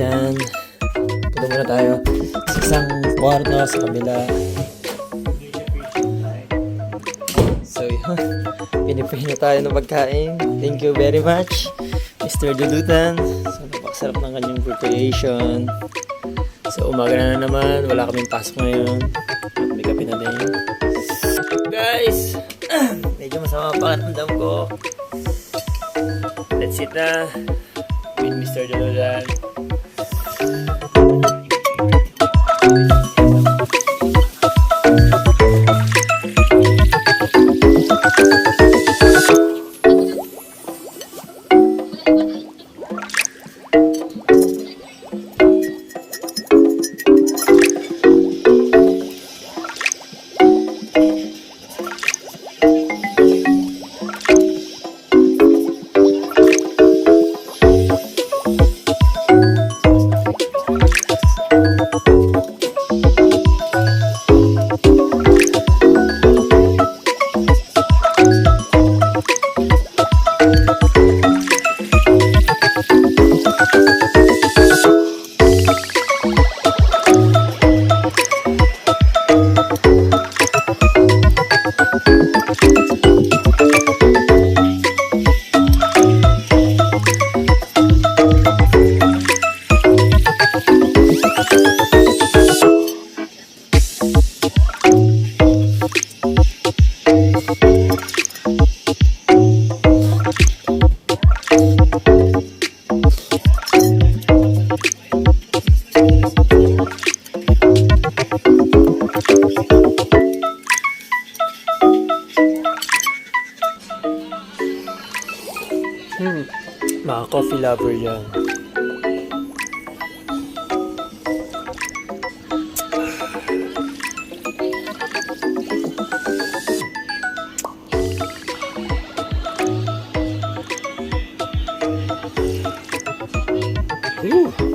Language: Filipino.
dyan. Punta muna tayo sa isang kwarto sa kabila. So yun, pinipihin na tayo ng pagkain. Thank you very much, Mr. Dulutan. So napakasarap ng kanyang preparation. So umaga na naman, wala kaming pasok ngayon. May kape na din. Guys, medyo masama pa pakiramdam ko. Let's sit na with Mr. Dulutan. Mga coffee lover yan. Ooh.